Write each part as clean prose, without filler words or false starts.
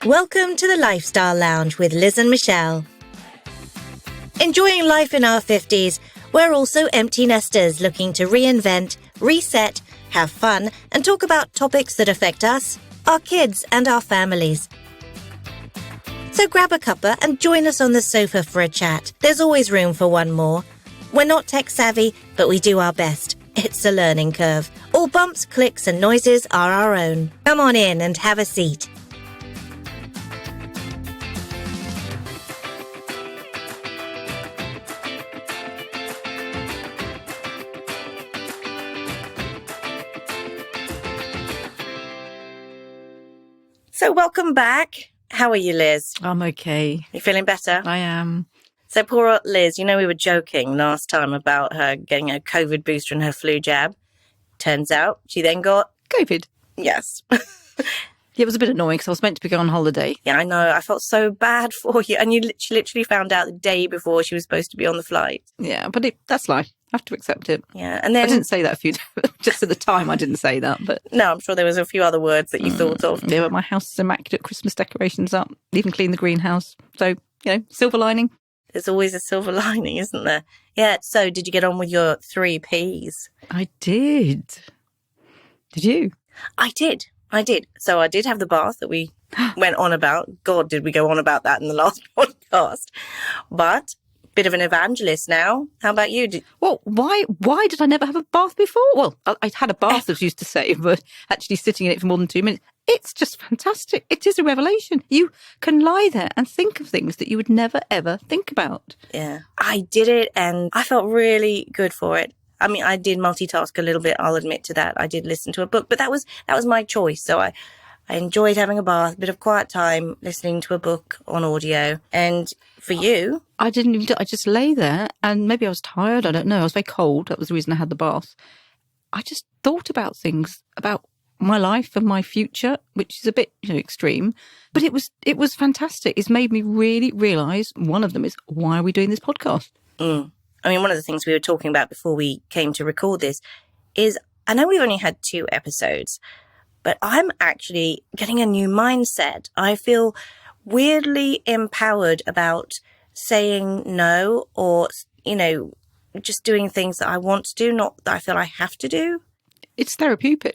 Welcome to the Lifestyle Lounge with Liz and Michelle. Enjoying life in our 50s, we're also empty nesters looking to reinvent, reset, have fun, and talk about topics that affect us, our kids, and our families. So grab a cuppa and join us on the sofa for a chat. There's always room for one more. We're not tech savvy, but we do our best. It's a learning curve. All bumps, clicks, and noises are our own. Come on in and have a seat. So welcome back. How are you, Liz? I'm okay. You feeling better? I am. So poor Liz, you know we were joking last time about her getting a COVID booster and her flu jab. Turns out she then got... COVID. Yes. It was a bit annoying because I was meant to be going on holiday. Yeah, I know. I felt so bad for you. And you literally found out the day before she was supposed to be on the flight. Yeah, but that's life. I have to accept it. Yeah, and then... I didn't say that a few just at the time I didn't say that, but... No, I'm sure there was a few other words that you thought of. Yeah, but my house is immaculate, Christmas decorations up, even cleaned the greenhouse. So, silver lining. There's always a silver lining, isn't there? Yeah, so did you get on with your 3 Ps? I did. Did you? I did. So I did have the bath that we went on about. God, did we go on about that in the last podcast. But... bit of an evangelist now. How about you? Well, why did I never have a bath before? Well, I had a bath, as you used to say, but actually sitting in it for more than 2 minutes, it's just fantastic. It is a revelation. You can lie there and think of things that you would never, ever think about. Yeah, I did it and I felt really good for it. I mean, I did multitask a little bit, I'll admit to that. I did listen to a book, but that was my choice. So I enjoyed having a bath, a bit of quiet time, listening to a book on audio. And for you... I didn't even do it. I just lay there and maybe I was tired. I don't know. I was very cold. That was the reason I had the bath. I just thought about things, about my life and my future, which is a bit, extreme. But it was fantastic. It's made me really realise, one of them is, why are we doing this podcast? I mean, one of the things we were talking about before we came to record this is, I know we've only had 2 episodes, but I'm actually getting a new mindset. I feel weirdly empowered about saying no or, just doing things that I want to do, not that I feel I have to do. It's therapeutic.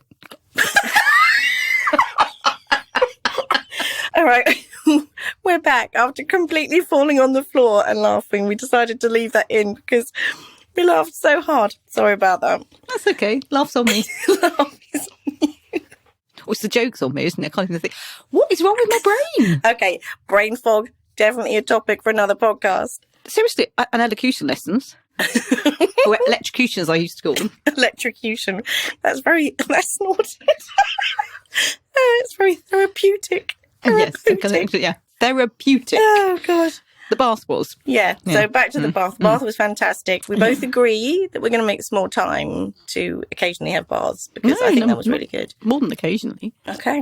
All right. We're back. After completely falling on the floor and laughing, we decided to leave that in because we laughed so hard. Sorry about that. That's okay. Laughs on me. Laugh is on you. Well, it's the joke's on me, isn't it? I can't even think, what is wrong with my brain? Okay, brain fog, definitely a topic for another podcast. Seriously, and elocution lessons. Or electrocution, as I used to call them. Electrocution. That's not. It's very therapeutic. Yes, yeah. Therapeutic. Oh, God. The bath was. Yeah, so back to the bath. The bath was fantastic. We both agree that we're going to make small time to occasionally have baths because I think that was really good. More than occasionally. Okay.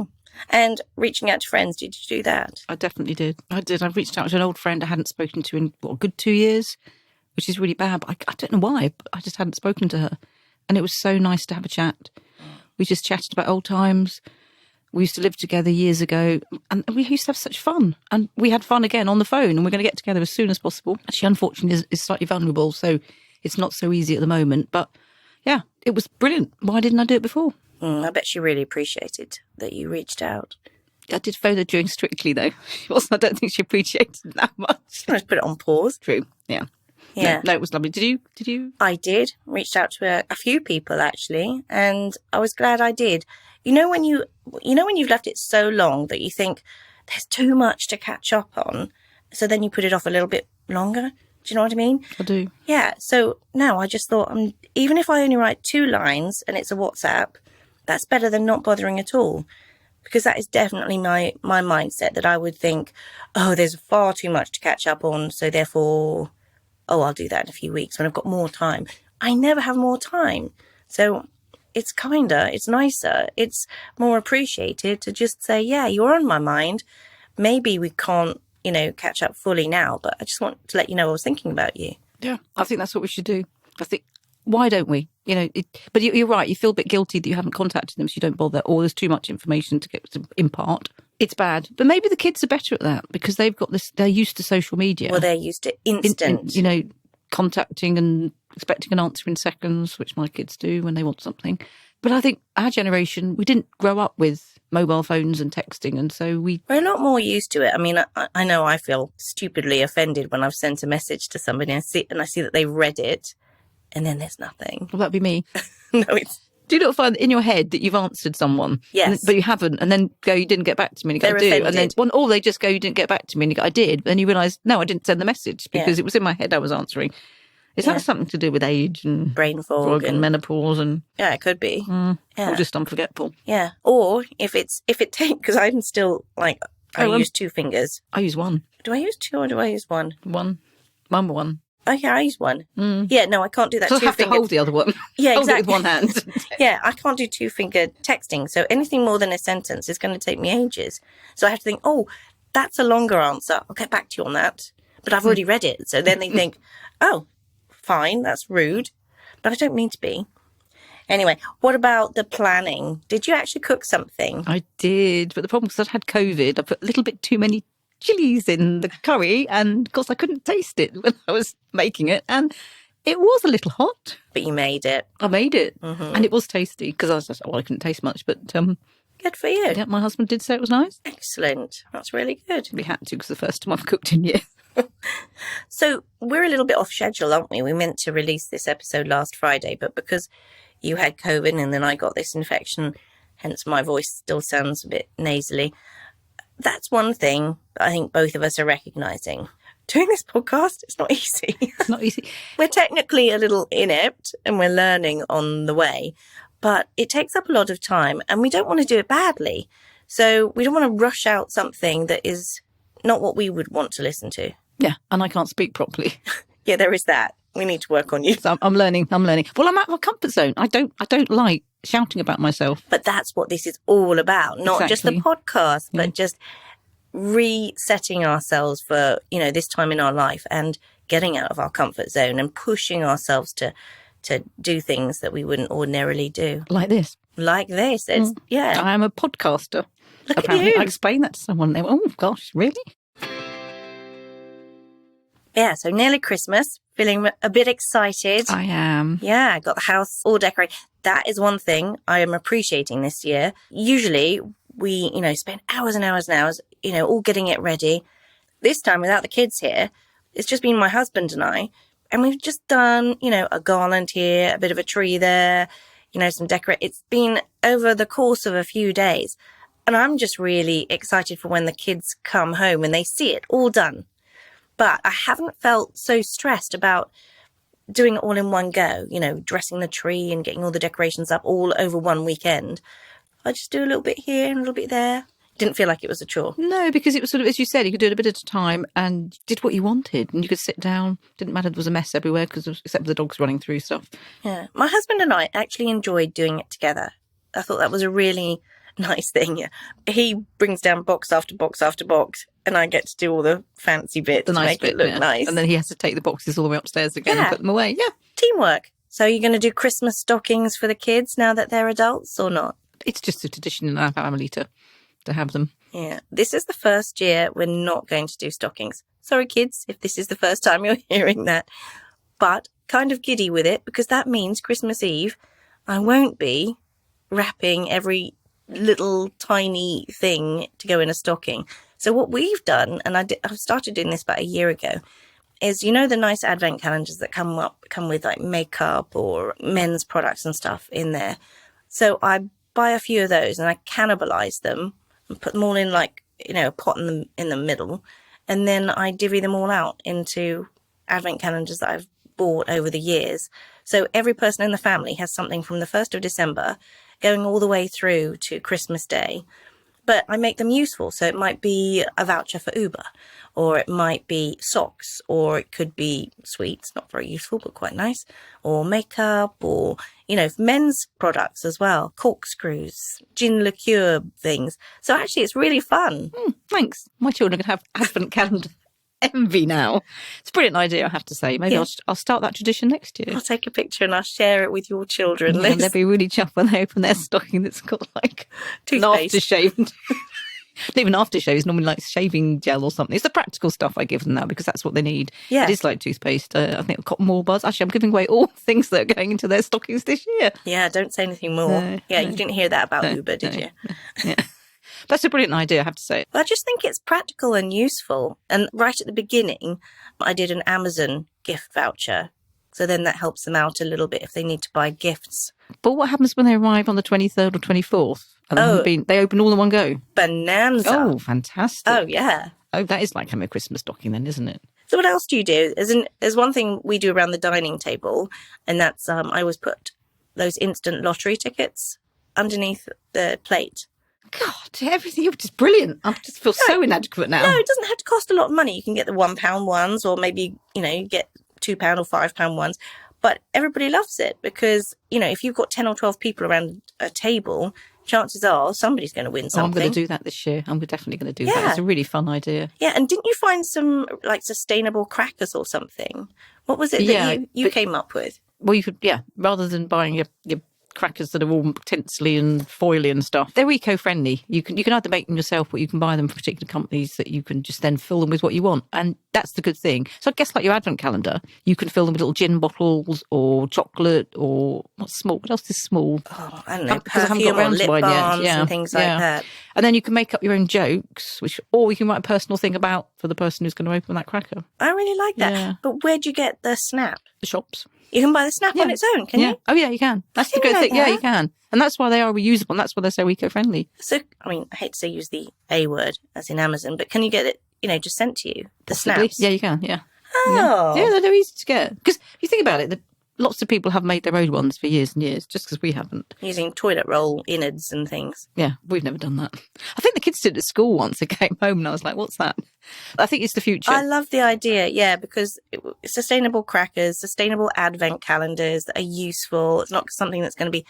And reaching out to friends, did you do that? I definitely did. I reached out to an old friend I hadn't spoken to in, a good 2 years, which is really bad. But I don't know why, but I just hadn't spoken to her. And it was so nice to have a chat. We just chatted about old times. We used to live together years ago, and we used to have such fun. And we had fun again on the phone, and we're going to get together as soon as possible. She, unfortunately, is slightly vulnerable, so it's not so easy at the moment. But, yeah, it was brilliant. Why didn't I do it before? I bet she really appreciated that you reached out. I did phone her during Strictly, though. I don't think she appreciated it that much. Let's put it on pause. True, yeah. Yeah. No, it was lovely. Did you? I did. Reached out to a few people, actually, and I was glad I did. When you've left it so long that you think there's too much to catch up on, so then you put it off a little bit longer. Do you know what I mean? I do. Yeah. So now I just thought, even if I only write 2 lines and it's a WhatsApp, that's better than not bothering at all. Because that is definitely my mindset, that I would think, there's far too much to catch up on, so therefore, I'll do that in a few weeks when I've got more time. I never have more time. So it's nicer, it's more appreciated to just say, yeah, you're on my mind. Maybe we can't, catch up fully now, but I just want to let you know I was thinking about you. Yeah, I think that's what we should do. I think, why don't we? But you're right, you feel a bit guilty that you haven't contacted them, so you don't bother, or there's too much information to impart. It's bad. But maybe the kids are better at that because they've got this, they're used to social media. Well, they're used to instant. Contacting and expecting an answer in seconds, which my kids do when they want something. But I think our generation, we didn't grow up with mobile phones and texting, and so we're a lot more used to it. I mean, I know I feel stupidly offended when I've sent a message to somebody and I see that they've read it, and then there's nothing. Well, that'd be me. No, it's... Do you not find in your head that you've answered someone? Yes. But you haven't, and then go, you didn't get back to me, and you go, They're I do. offended. And then, or they just go, you didn't get back to me, and you go, I did. But then you realise, no, I didn't send the message because it was in my head I was answering. Is that something to do with age and brain fog and menopause and yeah, it could be. Or just unforgetful? Yeah, or if it takes, because I'm still like I use 2 fingers. I use one. Do I use 2 or do I use 1? One. Okay, I use 1. Yeah, no, I can't do that. So 2 I have fingers. to hold the other one. Yeah, hold exactly. it with one hand. Yeah, I can't do 2-finger texting. So anything more than a sentence is going to take me ages. So I have to think, oh, that's a longer answer. I'll get back to you on that. But I've already read it. So then they think, oh, fine, that's rude. But I don't mean to be. Anyway, what about the planning? Did you actually cook something? I did. But the problem was I'd had COVID. I put a little bit too many chilies in the curry. And of course, I couldn't taste it when I was making it. And it was a little hot. But you made it. I made it. Mm-hmm. And it was tasty because I was just, I couldn't taste much. But good for you. Yeah, my husband did say it was nice. Excellent. That's really good. We had to because the first time I've cooked in years. So we're a little bit off schedule, aren't we? We meant to release this episode last Friday, but because you had COVID and then I got this infection, hence my voice still sounds a bit nasally. That's one thing that I think both of us are recognising. Doing this podcast, it's not easy. It's not easy. We're technically a little inept and we're learning on the way, but it takes up a lot of time and we don't want to do it badly. So we don't want to rush out something that is not what we would want to listen to. Yeah, and I can't speak properly. Yeah, there is that. We need to work on you. So I'm learning. Well, I'm out of my comfort zone. I don't like shouting about myself. But that's what this is all about. Not just the podcast, but just resetting ourselves for, this time in our life and getting out of our comfort zone and pushing ourselves to do things that we wouldn't ordinarily do. Like this. It's, yeah. I am a podcaster. Look Apparently, at you. I explained that to someone. They went, oh, gosh, really? Yeah, so nearly Christmas, feeling a bit excited. I am. Yeah, I got the house all decorated. That is one thing I am appreciating this year. Usually we, spend hours and hours and hours, all getting it ready. This time without the kids here, it's just been my husband and I. And we've just done, a garland here, a bit of a tree there, some decorate. It's been over the course of a few days. And I'm just really excited for when the kids come home and they see it all done. But I haven't felt so stressed about doing it all in one go, dressing the tree and getting all the decorations up all over one weekend. I just do a little bit here and a little bit there. Didn't feel like it was a chore. No, because it was sort of, as you said, you could do it a bit at a time and did what you wanted. And you could sit down. Didn't matter there was a mess everywhere except for the dogs running through stuff. Yeah. My husband and I actually enjoyed doing it together. I thought that was a really nice thing. Yeah. He brings down box after box after box and I get to do all the fancy bits to make it look nice. And then he has to take the boxes all the way upstairs again and put them away. Yeah. Teamwork. So you're going to do Christmas stockings for the kids now that they're adults or not? It's just a tradition in our family to have them. Yeah. This is the first year we're not going to do stockings. Sorry, kids, if this is the first time you're hearing that. But kind of giddy with it because that means Christmas Eve I won't be wrapping every little tiny thing to go in a stocking. So what we've done, and I've started doing this about a year ago, is the nice advent calendars that come with like makeup or men's products and stuff in there. So I buy a few of those and I cannibalize them and put them all in like, a pot in the middle. And then I divvy them all out into advent calendars that I've bought over the years. So every person in the family has something from the 1st of December going all the way through to Christmas Day. But I make them useful. So it might be a voucher for Uber, or it might be socks, or it could be sweets, not very useful, but quite nice, or makeup, or, men's products as well, corkscrews, gin liqueur things. So actually it's really fun. Thanks. My children can have advent calendar envy now. It's a brilliant idea, I have to say. Maybe I'll start that tradition next year. I'll take a picture and I'll share it with your children. Yeah, they'll be really chuffed when they open their stocking that's got like an Toothpaste. aftershave. Not even aftershaves, normally like shaving gel or something. It's the practical stuff I give them now because that's what they need. Yeah. It is like toothpaste. I think cotton wool buds. Actually, I'm giving away all things that are going into their stockings this year. Yeah, don't say anything more. No, you didn't hear that about Uber, did you? Yeah. That's a brilliant idea, I have to say. Well, I just think it's practical and useful. And right at the beginning, I did an Amazon gift voucher. So then that helps them out a little bit if they need to buy gifts. But what happens when they arrive on the 23rd or 24th? And they open all in one go? Bonanza. Oh, fantastic. Oh, yeah. Oh, that is like having a Christmas stocking then, isn't it? So what else do you do? There's one thing we do around the dining table, and that's I always put those instant lottery tickets underneath the plate. God, everything, you're just brilliant. I just feel so inadequate now. No, it doesn't have to cost a lot of money. You can get the £1 ones, or maybe, you get £2 or £5 ones. But everybody loves it because, if you've got 10 or 12 people around a table, chances are somebody's going to win something. I'm going to do that this year. I'm definitely going to do that. It's a really fun idea. Yeah, and didn't you find some, sustainable crackers or something? What was it that you came up with? Well, you could, rather than buying your crackers that are all tinsely and foily and stuff, they're eco-friendly. You can either make them yourself, or you can buy them from particular companies that you can just then fill them with what you want, and that's the good thing. So I guess like your advent calendar, you can fill them with little gin bottles or chocolate or what's small. What else is small? Oh, I don't know, because I haven't got perfume or around to lip mine yet. balms and things like that. And then you can make up your own jokes, or you can write a personal thing about for the person who's going to open that cracker. I really like that. Yeah. But where'd you get the snap? The shops. You can buy the snap on its own, can you? Oh, yeah, you can. That's the good thing. Yeah, you can. And that's why they are reusable, and that's why they're so eco-friendly. So, I hate to say use the A word, as in Amazon, but can you get it, just sent to you? The Possibly. snaps? Yeah, you can, yeah. Oh. Yeah, they're easy to get. Because if you think about it, lots of people have made their own ones for years and years, just because we haven't. Using toilet roll innards and things. Yeah, we've never done that. I think the kids did it at school once. They came home and I was like, what's that? I think it's the future. I love the idea, because sustainable crackers, sustainable advent calendars that are useful. It's not something that's going to be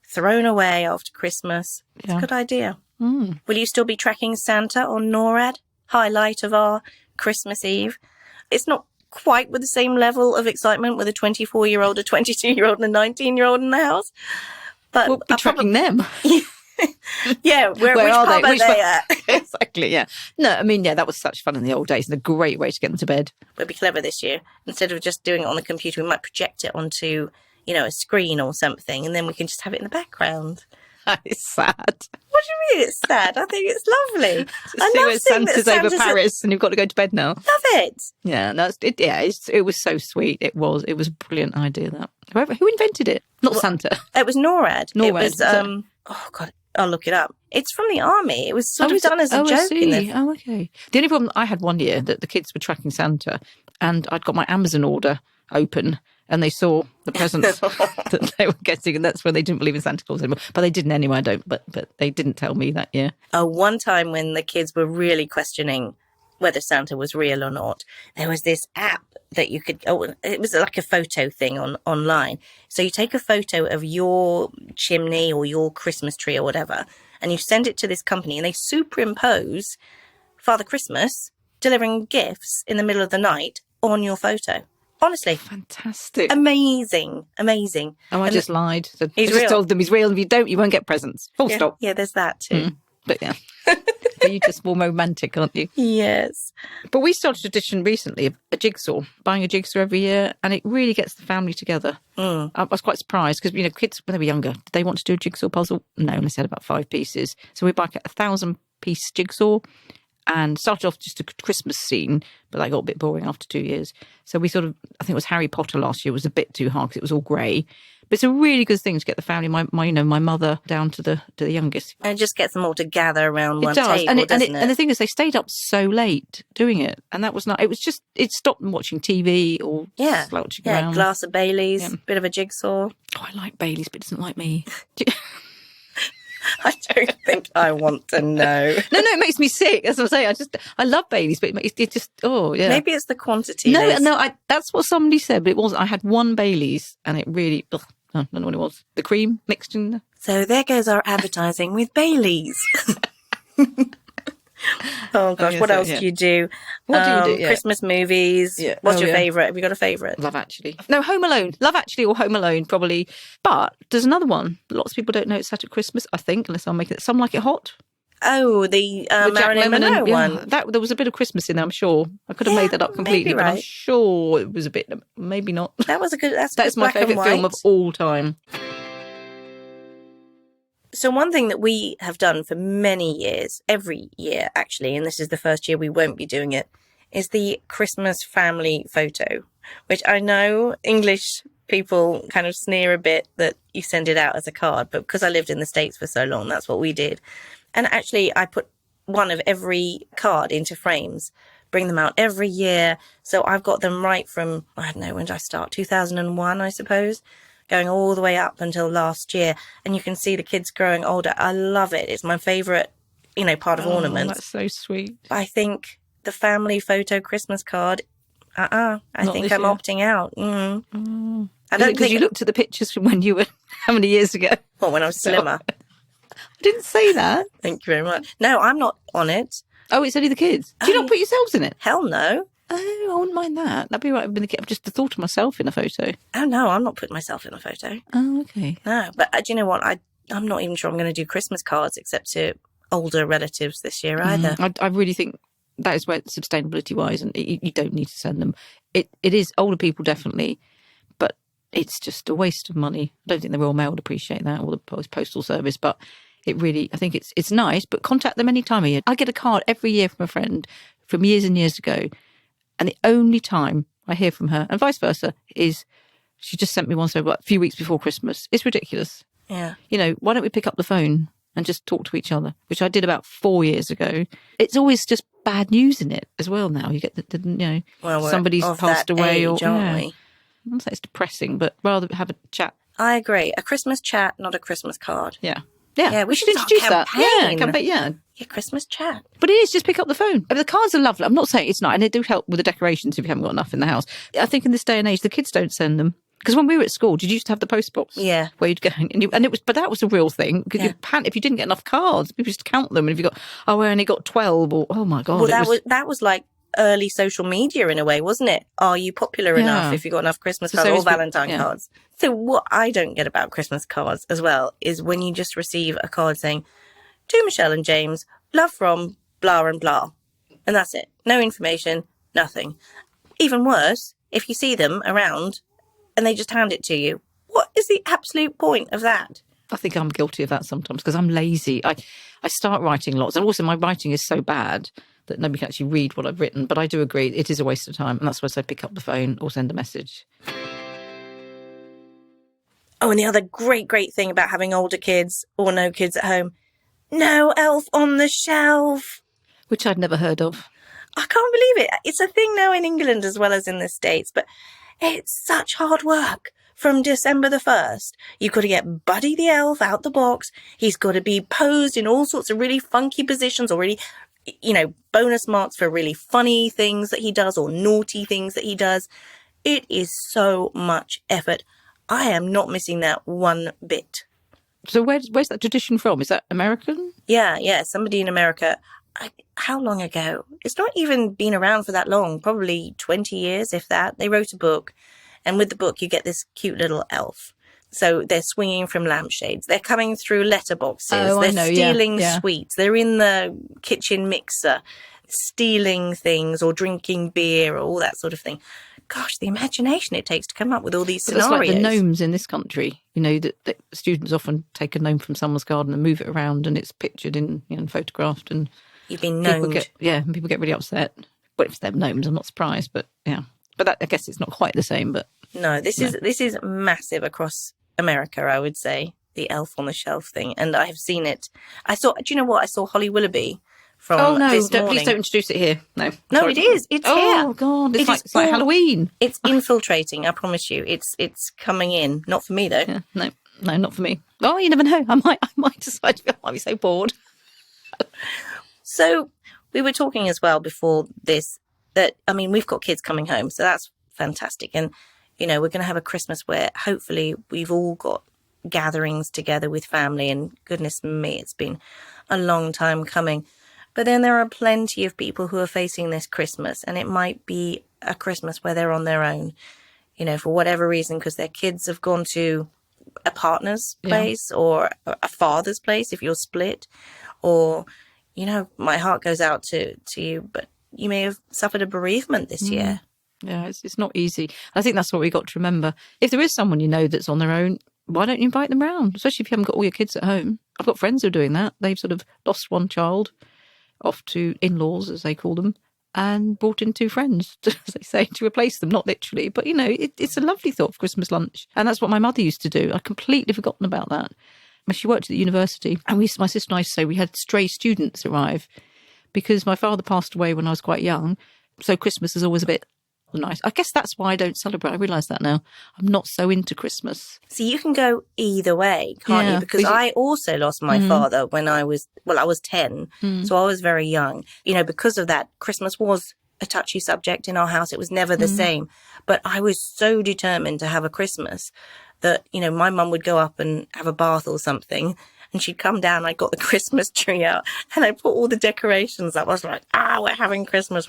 thrown away after Christmas. It's a good idea. Mm. Will you still be tracking Santa on NORAD? Highlight of our Christmas Eve. It's not quite with the same level of excitement with a 24-year-old, a 22-year-old and a 19-year-old in the house. But we'll be tracking them. Yeah, where which are pub they? are they at? Exactly, yeah. No, that was such fun in the old days and a great way to get them to bed. We'll be clever this year. Instead of just doing it on the computer, we might project it onto, a screen or something, and then we can just have it in the background. That is sad. What do you mean it's sad? I think it's lovely. I See love where seeing that Santa's over Paris and you've got to go to bed now. Love it. Yeah, it was so sweet. It was a brilliant idea, that. Who invented it? Not Santa. It was NORAD. NORAD. It was, oh God, I'll look it up. It's from the army. It was sort of done as a joke. Oh, okay. The only problem I had one year that the kids were tracking Santa, and I'd got my Amazon order open, and they saw the presents that they were getting, and that's when they didn't believe in Santa Claus anymore. But they didn't anyway. But they didn't tell me that year. One time when the kids were really questioning whether Santa was real or not, there was this app that you could. It was like a photo thing online. So you take a photo of your chimney or your Christmas tree or whatever, and you send it to this company, and they superimpose Father Christmas delivering gifts in the middle of the night on your photo. Honestly. Fantastic. Amazing. Oh, I just lied. So He's I just real. told them he's real, and if you don't, you won't get presents. Full stop. Yeah, there's that too. But yeah. But you're just more romantic, aren't you? Yes. But we started a tradition recently of a jigsaw, buying a jigsaw every year, and it really gets the family together. I was quite surprised because, kids, when they were younger, did they want to do a jigsaw puzzle? No, and they said about 5 pieces. So we buy a 1,000-piece jigsaw and started off just a Christmas scene, but that got a bit boring after 2 years. So we I think it was Harry Potter last year, was a bit too hard because it was all grey. But it's a really good thing to get the family, my mother down to the youngest. And it just gets them all to gather around one does. table, doesn't it? And the thing is, they stayed up so late doing it, and that was not. It was just it stopped them watching TV or slouching around. Glass of Baileys, bit of a jigsaw. Oh, I like Baileys, but it doesn't like me. I don't think I want to know. No, it makes me sick. As I'm saying, I love Baileys, but it just, yeah. Maybe it's the quantity. No, that's what somebody said, but it wasn't. I had one Baileys, and it really, I don't know what it was. The cream mixed in there. So there goes our advertising with Baileys. Oh gosh, what else do you do? What do you do? Yeah. Christmas movies. Yeah. What's your favourite? Have you got a favourite? Love Actually. No, Home Alone. Love Actually or Home Alone, probably. But there's another one. Lots of people don't know it's set at Christmas, I think, unless I'm making it. Some Like It Hot. Oh, the With Jack Marilyn Lemmon Monroe and one. that there was a bit of Christmas in there. I'm sure I could have made that up completely, maybe but I'm right. sure it was a bit. Maybe not. That's a That's good my black and favourite film white. of all time. So one thing that we have done for many years, every year actually, and this is the first year we won't be doing it, is the Christmas family photo, which I know English people kind of sneer a bit that you send it out as a card, but because I lived in the States for so long, that's what we did. And actually, I put one of every card into frames, bring them out every year. So I've got them right from, I don't know, when did I start? 2001, I suppose, going all the way up until last year. And you can see the kids growing older. I love it. It's my favourite, part of ornaments. That's so sweet. But I think the family photo Christmas card, I Not think this I'm year. opting out. I don't Because think you looked at the pictures from when you were how many years ago? Well, when I was slimmer. I didn't say that. Thank you very much. No, I'm not on it. Oh, it's only the kids. Do you not put yourselves in it? Hell no. Oh, I wouldn't mind that. That'd be right. I've just the thought of myself in a photo. Oh no, I'm not putting myself in a photo. Oh, okay. No, but do you know what? I'm not even sure I'm going to do Christmas cards except to older relatives this year either. I really think that is where sustainability-wise, and you don't need to send them. It is older people definitely, but it's just a waste of money. I don't think the Royal Mail would appreciate that, or the Postal Service, but it really, I think it's nice. But contact them any time of year. I get a card every year from a friend from years and years ago, and the only time I hear from her, and vice versa, is she just sent me one a few weeks before Christmas. It's ridiculous. Yeah. Why don't we pick up the phone and just talk to each other, which I did about 4 years ago. It's always just bad news in it as well now. You get somebody's passed away, age, or aren't we? I wouldn't say it's depressing, but rather have a chat. I agree. A Christmas chat, not a Christmas card. Yeah, we should introduce that. campaign. Yeah. Yeah, Christmas chat. But it is, just pick up the phone. I mean, the cards are lovely. I'm not saying it's not, and they do help with the decorations if you haven't got enough in the house. I think in this day and age, the kids don't send them. Because when we were at school, did you used to have the post box? Yeah. Where you'd go, but that was a real thing. Because you'd panic if you didn't get enough cards. People just count them, and if you got, I only got 12, or oh my god. Well, that was like early social media in a way, wasn't it? Are you popular enough if you got enough Christmas cards or Valentine cards? So what I don't get about Christmas cards as well is when you just receive a card saying, "To Michelle and James, love from blah and blah," and that's it. No information, nothing. Even worse, if you see them around and they just hand it to you. What is the absolute point of that? I think I'm guilty of that sometimes because I'm lazy. I start writing lots, and also my writing is so bad that nobody can actually read what I've written. But I do agree it is a waste of time, and that's why I say pick up the phone or send a message. Oh, and the other great thing about having older kids or no kids at home, no elf on the shelf. Which I'd never heard of. I can't believe it. It's a thing now in England as well as in the States, but it's such hard work. From December the 1st, you've got to get Buddy the elf out the box. He's got to be posed in all sorts of really funky positions or really, bonus marks for really funny things that he does or naughty things that he does. It is so much effort. I am not missing that one bit. So where's that tradition from? Is that American? Yeah. Somebody in America. How long ago? It's not even been around for that long. Probably 20 years, if that. They wrote a book. And with the book, you get this cute little elf. So they're swinging from lampshades. They're coming through letterboxes. They're stealing sweets. They're in the kitchen mixer, stealing things or drinking beer or all that sort of thing. Gosh, the imagination it takes to come up with all these scenarios. It's like the gnomes in this country. That students often take a gnome from someone's garden and move it around, and it's pictured and photographed. And you've been gnomed. People get really upset. But if they're gnomes, I'm not surprised. But yeah. But that, I guess it's not quite the same. But no, this is massive across America, I would say, the elf on the shelf thing. And I have seen it. Do you know what? I saw Holly Willoughby from this morning. Please don't introduce it here. No, it is. It's here. Oh God, it's like Halloween. It's infiltrating. I promise you. It's coming in. Not for me though. Yeah, no, not for me. Oh, you never know. I might decide I might be so bored. So we were talking as well before this that we've got kids coming home, so that's fantastic. And we're going to have a Christmas where hopefully we've all got gatherings together with family. And goodness me, it's been a long time coming. But then there are plenty of people who are facing this Christmas, and it might be a Christmas where they're on their own, for whatever reason, because their kids have gone to a partner's place or a father's place if you're split, or my heart goes out to you, but you may have suffered a bereavement this year. Yeah, it's not easy. I think that's what we got to remember. If there is someone that's on their own, why don't you invite them round? Especially if you haven't got all your kids at home. I've got friends who are doing that. They've sort of lost one child off to in-laws, as they call them, and brought in two friends, as they say, to replace them. Not literally, but, it's a lovely thought for Christmas lunch. And that's what my mother used to do. I'd completely forgotten about that. She worked at the university, and my sister and I used to say we had stray students arrive because my father passed away when I was quite young. So Christmas is always a bit nice. I guess that's why I don't celebrate. I realise that now. I'm not so into Christmas. So you can go either way, can't you? Because I also lost my father when I was 10. So I was very young. Because of that, Christmas was a touchy subject in our house. It was never the same. But I was so determined to have a Christmas that, my mum would go up and have a bath or something. And she'd come down, I got the Christmas tree out and I put all the decorations up. I was like, we're having Christmas.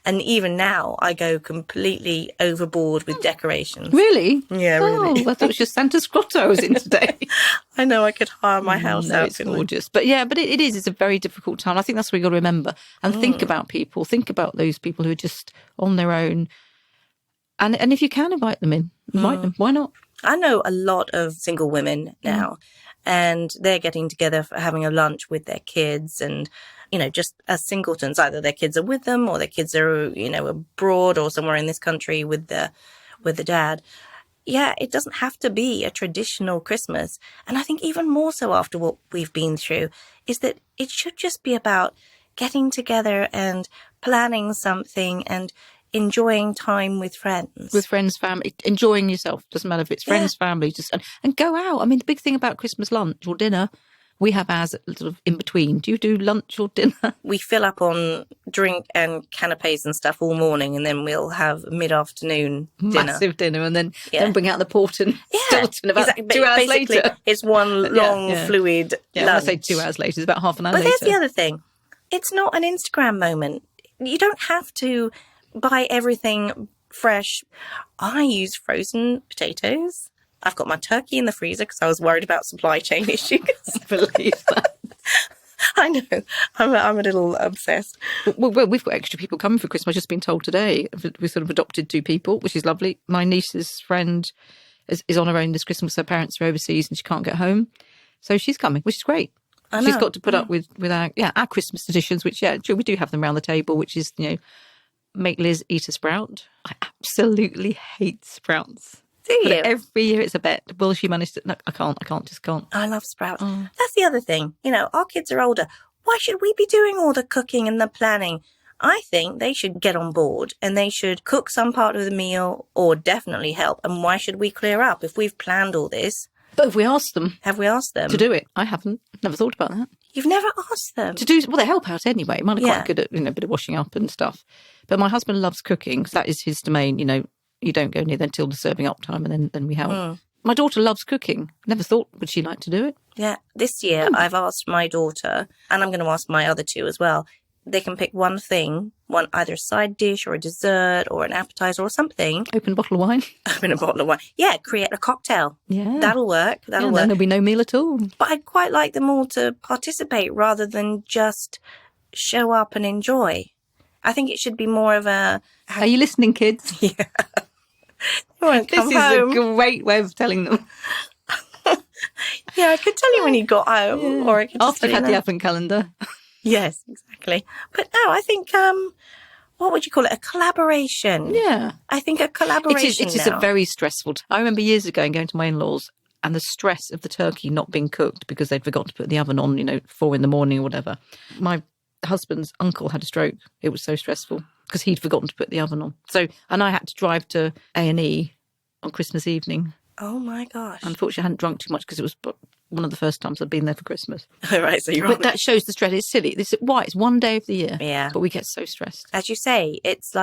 And even now I go completely overboard with decorations. Really? Yeah, really. I thought it was just Santa's grotto I was in today. I know, I could hire my house out. It's gorgeous. But it is. It's a very difficult time. I think that's what you've got to remember. And think about people. Think about those people who are just on their own. And if you can invite them in, invite them. Why not? I know a lot of single women now. And they're getting together for having a lunch with their kids and, just as singletons. Either their kids are with them or their kids are, abroad or somewhere in this country with the dad. Yeah, it doesn't have to be a traditional Christmas. And I think even more so after what we've been through is that it should just be about getting together and planning something and enjoying time with friends. With friends, family, enjoying yourself. Doesn't matter if it's friends, family, just and go out. I mean, the big thing about Christmas lunch or dinner, we have ours sort of in between. Do you do lunch or dinner? We fill up on drink and canapes and stuff all morning, and then we'll have mid-afternoon dinner. Massive dinner, and then bring out the port and Stilton about exactly. 2 hours later. It's one long fluid lunch. When I say 2 hours later, it's about half an hour later. But there's the other thing. It's not an Instagram moment. You don't have to buy everything fresh. I use frozen potatoes. I've got my turkey in the freezer because I was worried about supply chain issues. I believe that. I know. I'm a little obsessed. Well, we've got extra people coming for Christmas. I've just been told today. We've sort of adopted 2 people, which is lovely. My niece's friend is on her own this Christmas. Her parents are overseas and she can't get home. So she's coming, which is great. I know. She's got to put up with our Christmas traditions, which, we do have them around the table, which is, make Liz eat a sprout. I absolutely hate sprouts. Do you? But every year it's a bet. Will she manage to? No, I can't. I love sprouts. That's the other thing. Our kids are older. Why should we be doing all the cooking and the planning? I think they should get on board and they should cook some part of the meal or definitely help. And why should we clear up if we've planned all this? But if we asked them. Have we asked them? To do it. I haven't. Never thought about that. You've never asked them? To do, well, they help out anyway. Mine are quite good at, a bit of washing up and stuff. But my husband loves cooking, so that is his domain. You don't go near them until the serving up time and then we help. My daughter loves cooking. Never thought would she like to do it. Yeah. This year I've asked my daughter, and I'm going to ask my other 2 as well. They can pick one thing, either a side dish or a dessert or an appetizer or something. Open a bottle of wine. Open a bottle of wine. Yeah, create a cocktail. Yeah. That'll work. Then there'll be no meal at all. But I'd quite like them all to participate rather than just show up and enjoy. I think it should be more of a... Are you listening, kids? Yeah. This is a great way of telling them. Yeah, I could tell you when you got home. Or I could after you've had the advent calendar. Yes, exactly. But no, I think, what would you call it? A collaboration. Yeah. I think a collaboration It is a very stressful I remember years ago going to my in-laws and the stress of the turkey not being cooked because they'd forgotten to put the oven on, 4 a.m. or whatever. My husband's uncle had a stroke. It was so stressful because he'd forgotten to put the oven on. And I had to drive to A&E on Christmas evening. Oh, my gosh. Unfortunately, I hadn't drunk too much because it was one of the first times I'd been there for Christmas. All right, so you're But that shows the stress. It's silly. It's one day of the year. Yeah. But we get so stressed. As you say, it's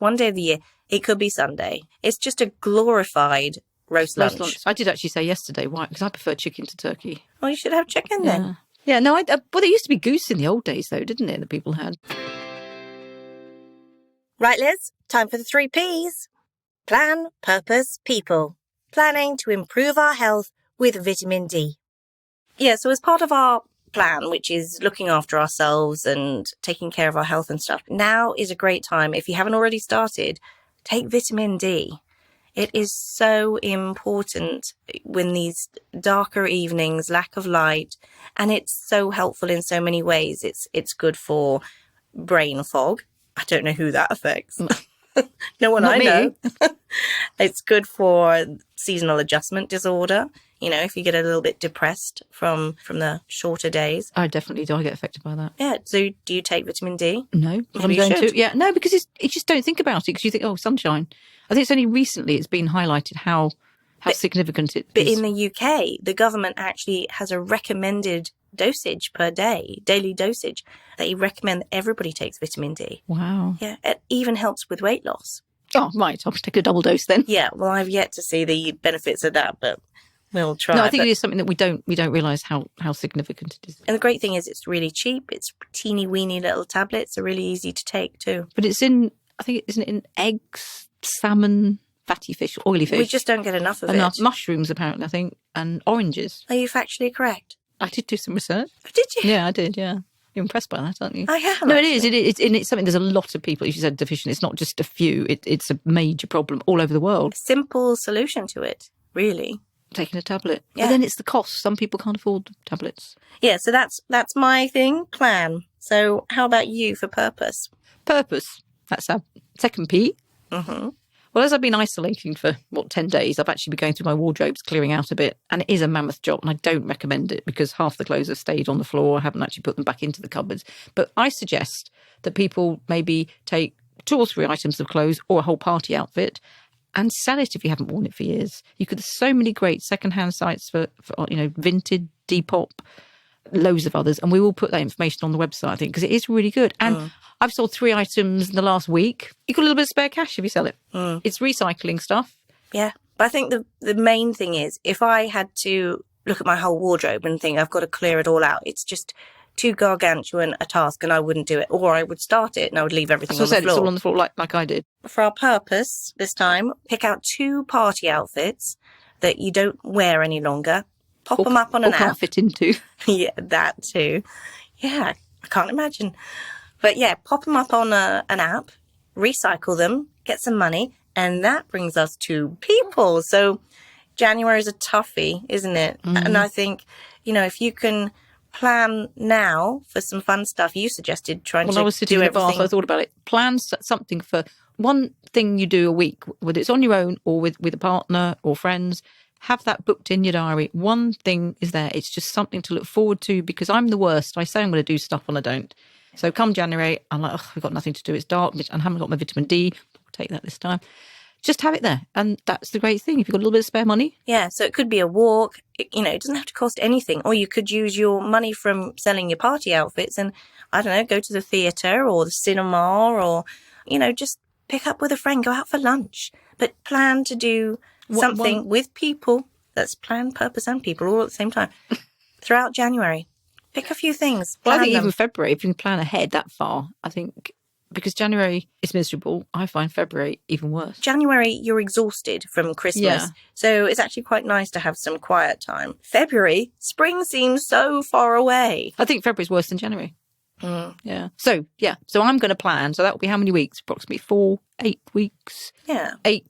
one day of the year. It could be Sunday. It's just a glorified roast lunch. I did actually say yesterday, why? Because I prefer chicken to turkey. Oh, you should have chicken then. Yeah, no, well, there used to be goose in the old days, though, didn't it, that people had? Right, Liz, time for the 3 Ps. Plan, purpose, people. Planning to improve our health with vitamin D. Yeah, so as part of our plan, which is looking after ourselves and taking care of our health and stuff, now is a great time. If you haven't already started, take vitamin D. It is so important when these darker evenings, lack of light, and it's so helpful in so many ways. It's good for brain fog. I don't know who that affects. No one Not I me. know. It's good for seasonal adjustment disorder. If you get a little bit depressed from the shorter days. I definitely do. I get affected by that. Yeah. So do you take vitamin D? No, but I'm Maybe you going should. to. Yeah, no, because you just don't think about it because you think, oh, sunshine. I think it's only recently it's been highlighted how significant it But is. in the UK, the government actually has a recommended dosage per day, daily dosage. They recommend that everybody takes vitamin D. Wow. Yeah. It even helps with weight loss. Oh, right. I'll take a double dose then. Yeah. Well, I've yet to see the benefits of that, but we'll try. No, I think But- it is something that we don't realise how significant it is. And the great thing is it's really cheap. It's teeny weeny little tablets. They're really easy to take too. But it's in, I think, isn't it in eggs, salmon, fatty fish, oily fish? We just don't get enough of enough it. mushrooms, apparently, I think, and oranges. Are you factually correct? I did do some research. Oh, did you? Yeah, I did, yeah. You're impressed by that, aren't you? I am. No, it is. It's something. There's a lot of people, as you said, deficient. It's not just a few. It's a major problem all over the world. Simple solution to it, really. Taking a tablet, Yeah. but then it's the cost. Some people can't afford tablets. Yeah, so that's my thing, plan. So how about you for purpose? Purpose. That's our second P. Mm-hmm. Well, as I've been isolating for 10 days, I've actually been going through my wardrobes, clearing out a bit, and it is a mammoth job, and I don't recommend it because half the clothes have stayed on the floor. I haven't actually put them back into the cupboards. But I suggest that people maybe take 2 or 3 items of clothes or a whole party outfit and sell it if you haven't worn it for years. There's so many great second-hand sites for Vinted, Depop, loads of others, and we will put that information on the website, I think, because it is really good. And I've sold 3 items in the last week. You got a little bit of spare cash if you sell it. It's recycling stuff. Yeah, but I think the main thing is if I had to look at my whole wardrobe and think I've got to clear it all out, it's just too gargantuan a task and I wouldn't do it. Or I would start it and I would leave everything So I on the said it's floor. all on the floor like I did. For our purpose this time, pick out 2 party outfits that you don't wear any longer. Pop them up on Or an can't app. fit into. Yeah, that too. Yeah, I can't imagine. But yeah, pop them up on an app, recycle them, get some money, and that brings us to people. So January is a toughie, isn't it? And I think, if you can plan now for some fun stuff, you suggested trying When to I was sitting do in the bath, everything. I thought about it. Plan something for one thing you do a week, whether it's on your own or with a partner or friends. Have that booked in your diary. One thing is there. It's just something to look forward to because I'm the worst. I say I'm going to do stuff and I don't. So come January, I'm like, we've got nothing to do. It's dark. I haven't got my vitamin D. I'll take that this time. Just have it there. And that's the great thing. If you've got a little bit of spare money. Yeah, so it could be a walk. It doesn't have to cost anything. Or you could use your money from selling your party outfits and, I don't know, go to the theatre or the cinema or, just pick up with a friend, go out for lunch. But plan to do something with people. That's plan, purpose and people all at the same time. Throughout January. Pick a few things. Well, I plan think them. even February, if you can plan ahead that far, I think because January is miserable, I find February even worse. January, you're exhausted from Christmas. Yeah. So it's actually quite nice to have some quiet time. February, spring seems so far away. I think February's worse than January. Yeah. So I'm going to plan. So that will be how many weeks? Approximately 8 weeks. Yeah. 8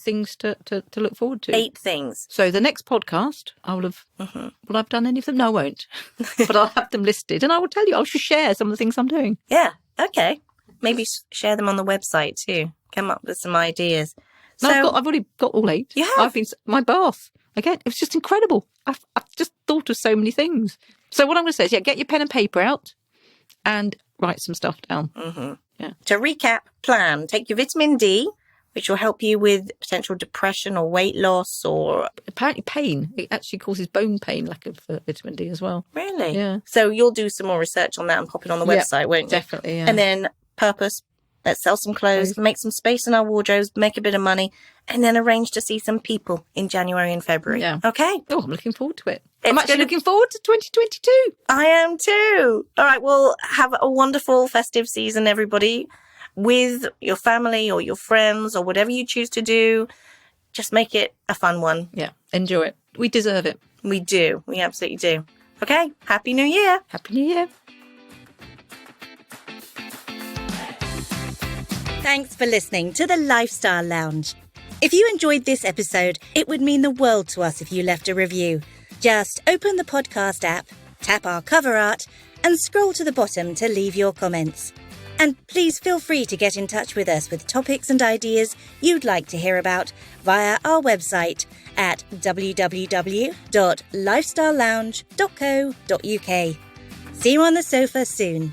things to look forward to. 8 things. So the next podcast, I will have. Will I've done any of them? No, I won't. But I'll have them listed, and I will tell you. I'll just share some of the things I'm doing. Yeah. Okay. Maybe share them on the website too. Come up with some ideas. No, So, I've already got all 8. You have? My bath again. It was just incredible. I've just thought of so many things. So what I'm going to say is, get your pen and paper out, and write some stuff down. to recap, plan. Take your vitamin D, which will help you with potential depression or weight loss or... Apparently, pain. It actually causes bone pain, lack of vitamin D as well. Really? Yeah. So you'll do some more research on that and pop it on the Yeah, website, won't you? Definitely. Yeah. And then purpose. Let's sell some clothes, make some space in our wardrobes, make a bit of money, and then arrange to see some people in January and February. Yeah. Okay? I'm looking forward to it. It's I'm actually gonna- looking forward to 2022. I am too. All right. Well, have a wonderful festive season, everybody, with your family or your friends or whatever you choose to do. Just make it a fun one. Yeah, enjoy it. We deserve it. We do. We absolutely do. Okay, Happy New Year. Happy New Year. Thanks for listening to the Lifestyle Lounge. If you enjoyed this episode, it would mean the world to us if you left a review. Just open the podcast app, tap our cover art, and scroll to the bottom to leave your comments. And please feel free to get in touch with us with topics and ideas you'd like to hear about via our website at www.lifestylelounge.co.uk. See you on the sofa soon.